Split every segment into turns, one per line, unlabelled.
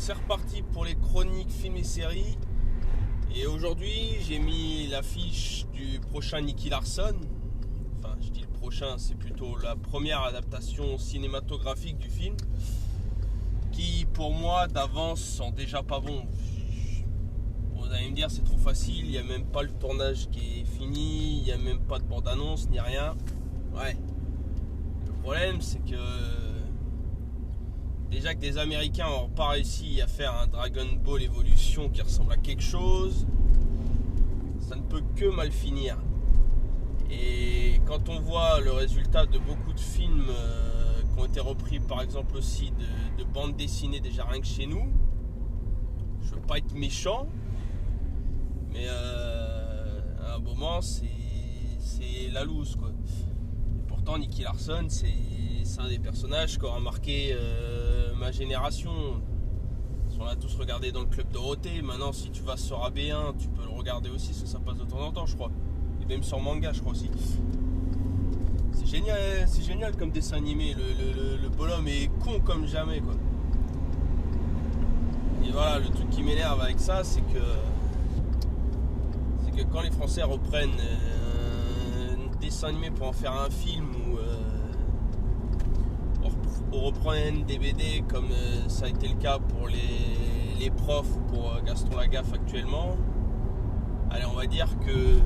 c'est reparti pour les chroniques films et séries. Et aujourd'hui, j'ai mis l'affiche du prochain Nicky Larson. Enfin, je dis le prochain, c'est plutôt la première adaptation cinématographique du film, qui pour moi d'avance sent déjà pas bon. Vous allez me dire c'est trop facile, il n'y a même pas le tournage qui est fini, il n'y a même pas de bande-annonce ni rien. Ouais. Le problème c'est que déjà que des Américains n'ont pas réussi à faire un Dragon Ball Evolution qui ressemble à quelque chose, ça ne peut que mal finir. Et quand on voit le résultat de beaucoup de films qui ont été repris par exemple aussi de bandes dessinées déjà rien que chez nous, je veux pas être méchant, mais à un moment c'est la loose quoi. Et pourtant Nicky Larson c'est un des personnages qui aura marqué ma génération. On l'a tous regardé dans le Club Dorothée. Maintenant si tu vas sur AB1 tu peux le regarder aussi, ça passe de temps en temps je crois. Et même sur manga je crois aussi. C'est génial comme dessin animé. Le bonhomme est con comme jamais quoi. Et voilà, le truc qui m'énerve avec ça c'est que quand les Français reprennent un dessin animé pour en faire un film ou reprennent des BD comme ça a été le cas pour les profs ou pour Gaston Lagaffe actuellement, allez on va dire que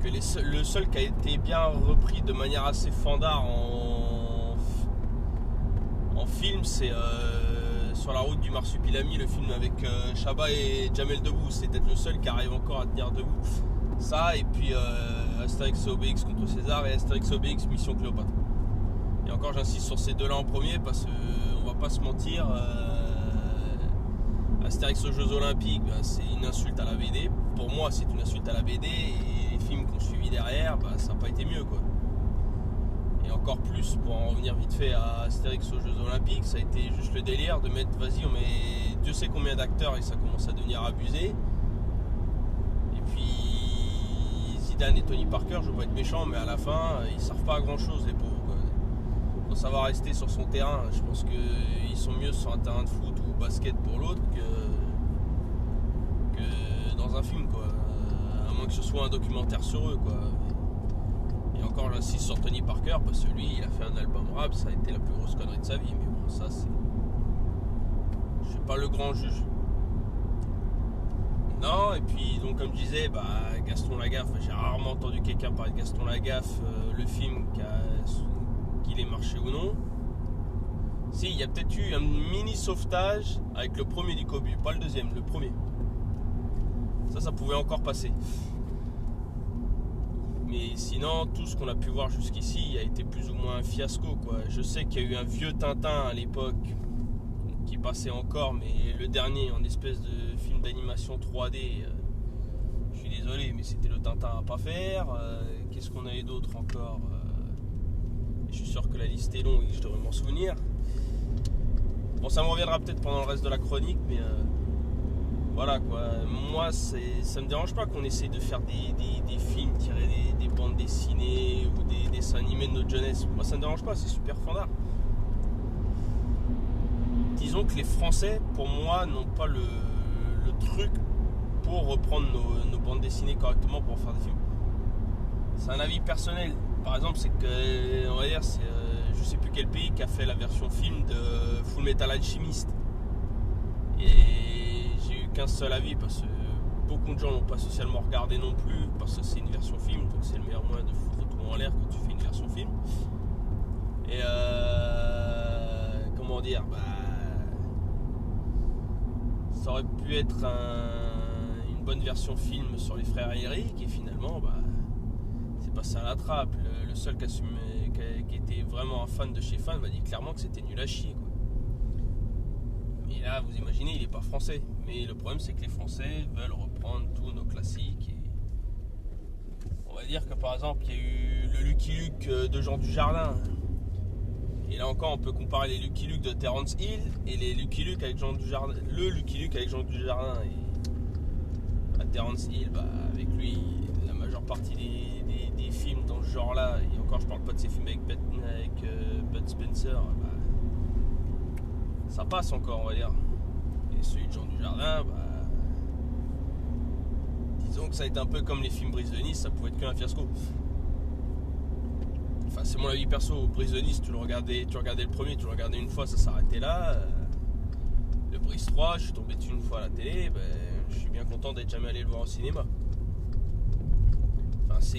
le seul qui a été bien repris de manière assez fandard en film c'est Sur la route du Marsupilami, le film avec Chabat et Jamel Debbouze. C'est peut-être le seul qui arrive encore à tenir debout. Ça et puis Astérix et Obélix contre César et Astérix et Obélix Mission Cléopâtre. Et encore j'insiste sur ces deux-là en premier parce qu'on va pas se mentir, Astérix aux Jeux Olympiques, c'est une insulte à la BD. Pour moi c'est une insulte à la BD et les films qu'on suivi derrière, ça n'a pas été mieux quoi. Et encore plus pour en revenir vite fait à Astérix aux Jeux Olympiques, ça a été juste le délire de mettre vas-y on met Dieu sait combien d'acteurs et ça commence à devenir abusé. Et puis Zidane et Tony Parker, je veux pas être méchant mais à la fin ils servent pas à grand chose les pauvres quoi. Faut savoir rester sur son terrain, je pense qu'ils sont mieux sur un terrain de foot ou basket pour l'autre que dans un film quoi, à moins que ce soit un documentaire sur eux quoi. Et encore j'insiste sur Tony Parker parce que lui il a fait un album rap, ça a été la plus grosse connerie de sa vie, mais bon ça c'est... Je suis pas le grand juge. Non, et puis donc comme je disais, Gaston Lagaffe, j'ai rarement entendu quelqu'un parler de Gaston Lagaffe, le film qu'il ait marché ou non. Si, il y a peut-être eu un mini sauvetage avec le premier du Cobu, pas le deuxième, le premier. Ça pouvait encore passer. Mais sinon, tout ce qu'on a pu voir jusqu'ici a été plus ou moins un fiasco quoi. Je sais qu'il y a eu un vieux Tintin à l'époque qui passait encore, mais le dernier en espèce de film d'animation 3D, je suis désolé, mais c'était le Tintin à pas faire. Qu'est-ce qu'on avait d'autre encore? Je suis sûr que la liste est longue et que je devrais m'en souvenir. Bon, ça me reviendra peut-être pendant le reste de la chronique, mais voilà quoi. Moi, ça me dérange pas qu'on essaye de faire des films, tirer des bandes dessinées ou des dessins animés de notre jeunesse. Moi, ça me dérange pas, c'est super fandard. Disons que les Français, pour moi, n'ont pas le truc pour reprendre nos bandes dessinées correctement pour en faire des films. C'est un avis personnel. Par exemple, c'est que, on va dire, c'est je sais plus quel pays qui a fait la version film de Full Metal Alchemist. Et j'ai eu qu'un seul avis parce que beaucoup de gens l'ont pas spécialement regardé non plus parce que c'est une version film, donc c'est le meilleur moyen de foutre tout en l'air quand tu fais une version film. Et comment dire, ça aurait pu être une bonne version film sur les frères Eric et finalement c'est passé à la trappe. Le seul qui était vraiment un fan de chez fan m'a dit clairement que c'était nul à chier quoi. Mais là vous imaginez il est pas français, mais le problème c'est que les Français veulent reprendre tous nos classiques et on va dire que par exemple il y a eu le Lucky Luke de Jean Dujardin. Et là encore, on peut comparer les Lucky Luke de Terence Hill et les Lucky Luke avec Jean Dujardin. Le Lucky Luke avec Jean Dujardin. Et à Terence Hill, avec lui, la majeure partie des films dans ce genre-là, et encore, je parle pas de ces films avec Bud Spencer, ça passe encore, on va dire. Et celui de Jean Dujardin, disons que ça a été un peu comme les films Brise de Nice, ça pouvait être qu'un fiasco. Enfin, c'est mon avis perso. Brise de Nice, tu regardais le premier, tu le regardais une fois, ça s'arrêtait là. Le Brise 3, je suis tombé dessus une fois à la télé, je suis bien content d'être jamais allé le voir au cinéma. Enfin,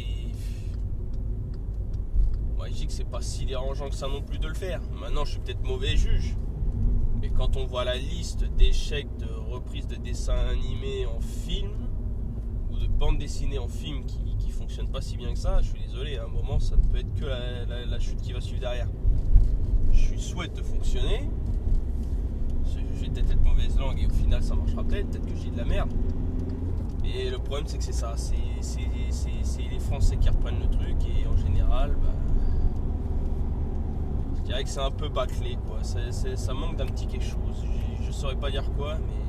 moi, je dis que c'est pas si dérangeant que ça non plus de le faire. Maintenant, je suis peut-être mauvais juge. Mais quand on voit la liste d'échecs de reprises de dessins animés en film, ou de bandes dessinées en film qui fonctionnent pas si bien que ça, je suis désolé, à un moment ça ne peut être que la chute qui va suivre derrière. Je souhaite fonctionner, je vais peut-être être mauvaise langue et au final ça marchera peut-être que j'ai de la merde. Et le problème c'est que c'est ça, c'est les Français qui reprennent le truc et en général, je dirais que c'est un peu bâclé quoi, ça manque d'un petit quelque chose, je saurais pas dire quoi, mais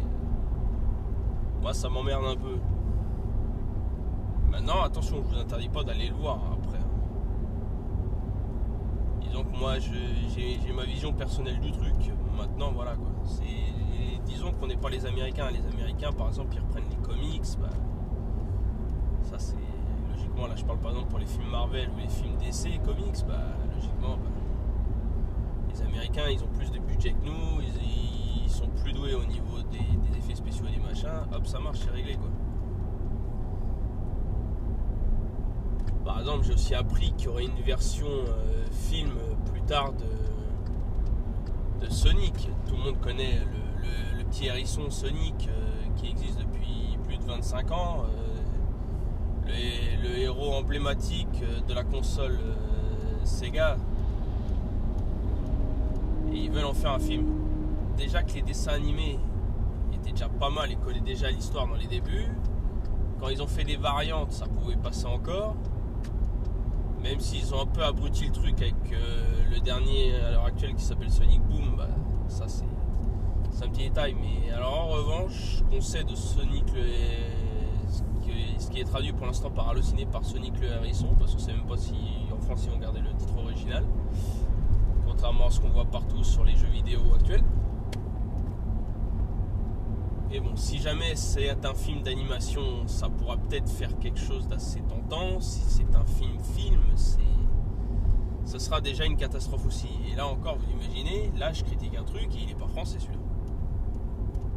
moi ça m'emmerde un peu. Maintenant, attention, je vous interdis pas d'aller le voir après. Disons que moi, j'ai ma vision personnelle du truc. Maintenant, voilà quoi. Disons qu'on n'est pas les Américains. Les Américains, par exemple, ils reprennent les comics. Ça, c'est logiquement. Là, je parle par exemple pour les films Marvel ou les films DC, comics. Logiquement, les Américains, ils ont plus de budget que nous. Ils sont plus doués au niveau des effets spéciaux et des machins. Hop, ça marche, c'est réglé quoi. Par exemple, j'ai aussi appris qu'il y aurait une version film plus tard de Sonic. Tout le monde connaît le petit hérisson Sonic qui existe depuis plus de 25 ans. Le héros emblématique de la console Sega. Et ils veulent en faire un film. Déjà que les dessins animés étaient déjà pas mal et collaient déjà l'histoire dans les débuts. Quand ils ont fait des variantes, ça pouvait passer encore. Même s'ils ont un peu abruti le truc avec le dernier à l'heure actuelle qui s'appelle Sonic Boom, ça c'est un petit détail. Mais alors en revanche, ce qu'on sait de Sonic ce qui est traduit pour l'instant par halluciné par Sonic le hérisson, parce qu'on ne sait même pas si en France ils ont gardé le titre original, contrairement à ce qu'on voit partout sur les jeux vidéo actuels. Et bon, si jamais c'est un film d'animation, ça pourra peut-être faire quelque chose d'assez tentant. Si c'est un film, ce sera déjà une catastrophe aussi. Et là encore, vous imaginez, là je critique un truc et il n'est pas français celui-là.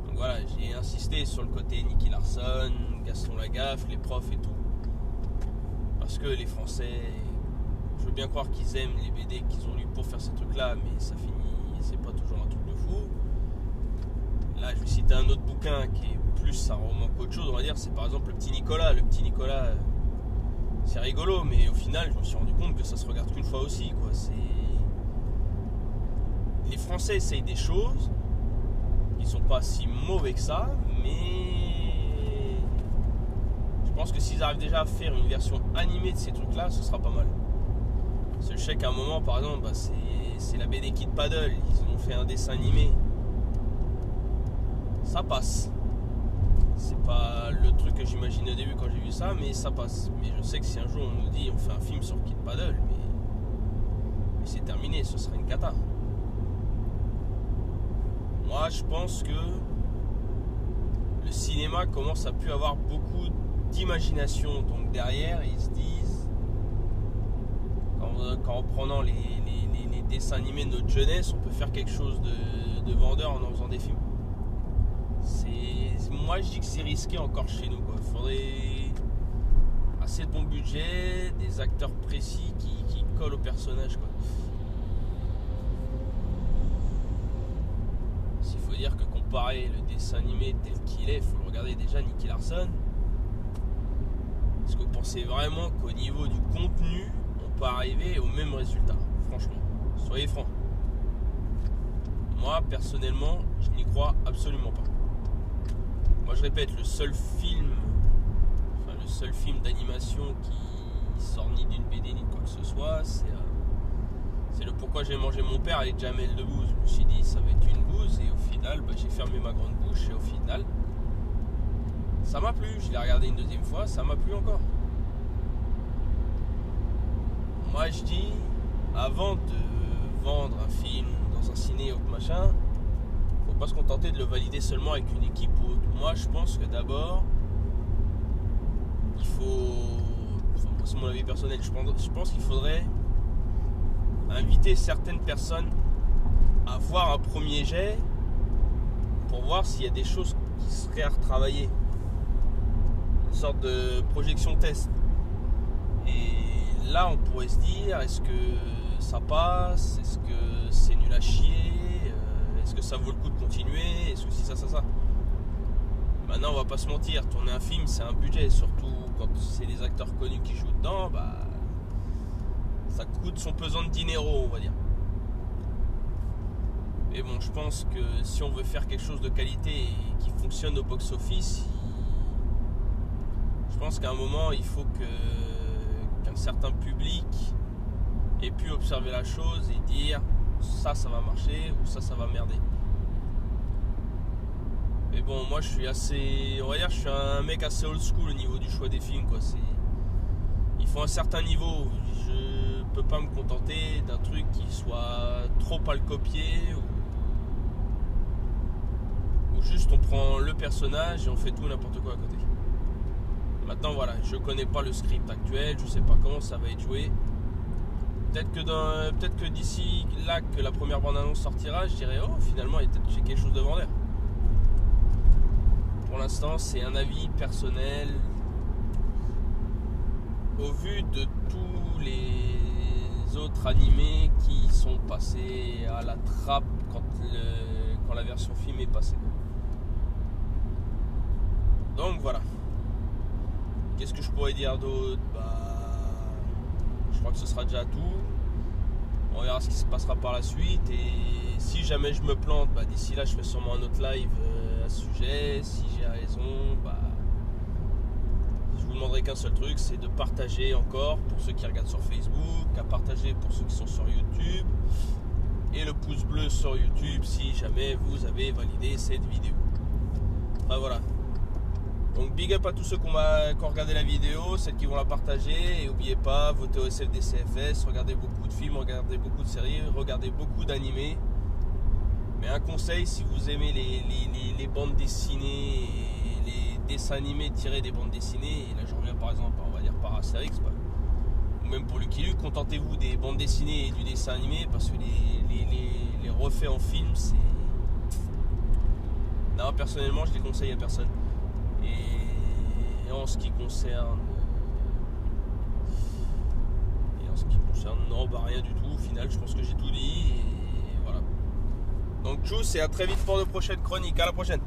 Donc voilà, j'ai insisté sur le côté Nicky Larson, Gaston Lagaffe, les profs et tout. Parce que les Français, je veux bien croire qu'ils aiment les BD qu'ils ont lus pour faire ces trucs-là, mais ça finit, c'est pas toujours un truc de fou. Là, je vais citer un autre bouquin qui est plus un roman qu'autre chose, on va dire, c'est par exemple Le Petit Nicolas. Le Petit Nicolas, c'est rigolo, mais au final, je me suis rendu compte que ça se regarde qu'une fois aussi, quoi. Les Français essayent des choses, ils sont pas si mauvais que ça, mais je pense que s'ils arrivent déjà à faire une version animée de ces trucs-là, ce sera pas mal. Parce que je sais qu'à un moment, par exemple, c'est la BD Kid Paddle, ils ont fait un dessin animé. Ça passe. C'est pas le truc que j'imaginais au début quand j'ai vu ça, mais ça passe. Mais je sais que si un jour on nous dit on fait un film sur Kid Paddle, mais c'est terminé, ce serait une cata. Moi je pense que le cinéma commence à plus avoir beaucoup d'imagination. Donc derrière ils se disent, en prenant les dessins animés de notre jeunesse, on peut faire quelque chose de vendeur en faisant des films. Moi je dis que c'est risqué encore chez nous quoi. Faudrait assez de bon budget, des acteurs précis qui collent au personnage quoi. S'il faut dire que comparer le dessin animé tel qu'il est, il faut le regarder déjà Nicky Larson. Est-ce que vous pensez vraiment qu'au niveau du contenu on peut arriver au même résultat? Franchement, soyez francs. Moi personnellement je n'y crois absolument pas. Moi je répète, le seul film d'animation qui sort ni d'une BD ni de quoi que ce soit, c'est le Pourquoi j'ai mangé mon père avec Jamel Debbouze. Je me suis dit ça va être une bouse et au final j'ai fermé ma grande bouche et au final ça m'a plu. Je l'ai regardé une deuxième fois, ça m'a plu encore. Moi je dis, avant de vendre un film dans un ciné ou machin, faut pas se contenter de le valider seulement avec une équipe ou autre. Moi, je pense que d'abord, il faut... Enfin, c'est mon avis personnel. Je pense qu'il faudrait inviter certaines personnes à voir un premier jet pour voir s'il y a des choses qui seraient à retravailler. Une sorte de projection test. Et là, on pourrait se dire, est-ce que ça passe? Est-ce que c'est nul à chier? Est-ce que ça vaut le coup de continuer? Est-ce que si ça. Maintenant, on va pas se mentir, tourner un film, c'est un budget. Surtout quand c'est des acteurs connus qui jouent dedans, ça coûte son pesant de dinero, on va dire. Mais bon, je pense que si on veut faire quelque chose de qualité et qui fonctionne au box-office, je pense qu'à un moment, il faut qu'un certain public ait pu observer la chose et dire ça va marcher ou ça va merder. Mais bon, moi je suis assez, on va dire, je suis un mec assez old school au niveau du choix des films, quoi. Il faut un certain niveau. Je peux pas me contenter d'un truc qui soit trop à le copier ou juste on prend le personnage et on fait tout n'importe quoi à côté. Maintenant voilà, je connais pas le script actuel, je sais pas comment ça va être joué. Peut-être que d'ici là que la première bande-annonce sortira, je dirais oh finalement j'ai quelque chose de vendeur. Pour l'instant, c'est un avis personnel. Au vu de tous les autres animés qui sont passés à la trappe quand la version film est passée. Donc voilà. Qu'est-ce que je pourrais dire d'autre? Je crois que ce sera déjà tout. On verra ce qui se passera par la suite. Et si jamais je me plante, d'ici là, je fais sûrement un autre live à ce sujet. Si j'ai raison, je vous demanderai qu'un seul truc, c'est de partager encore pour ceux qui regardent sur Facebook, à partager pour ceux qui sont sur YouTube, et le pouce bleu sur YouTube si jamais vous avez validé cette vidéo. Voilà. Donc big up à tous ceux qui ont regardé la vidéo, celles qui vont la partager, et n'oubliez pas, votez au SFDCFS, regardez beaucoup de films, regardez beaucoup de séries, regardez beaucoup d'animés. Mais un conseil, si vous aimez les bandes dessinées, et les dessins animés tirés des bandes dessinées, et là je reviens par exemple, on va dire par Astérix, ou même pour Lucky Luke, contentez-vous des bandes dessinées et du dessin animé, parce que les refaits en film, c'est... Non, personnellement, je les conseille à personne. Et en ce qui concerne non, rien du tout. Au final, je pense que j'ai tout dit. Et voilà. Donc, tchuss et à très vite pour de prochaines chroniques. À la prochaine.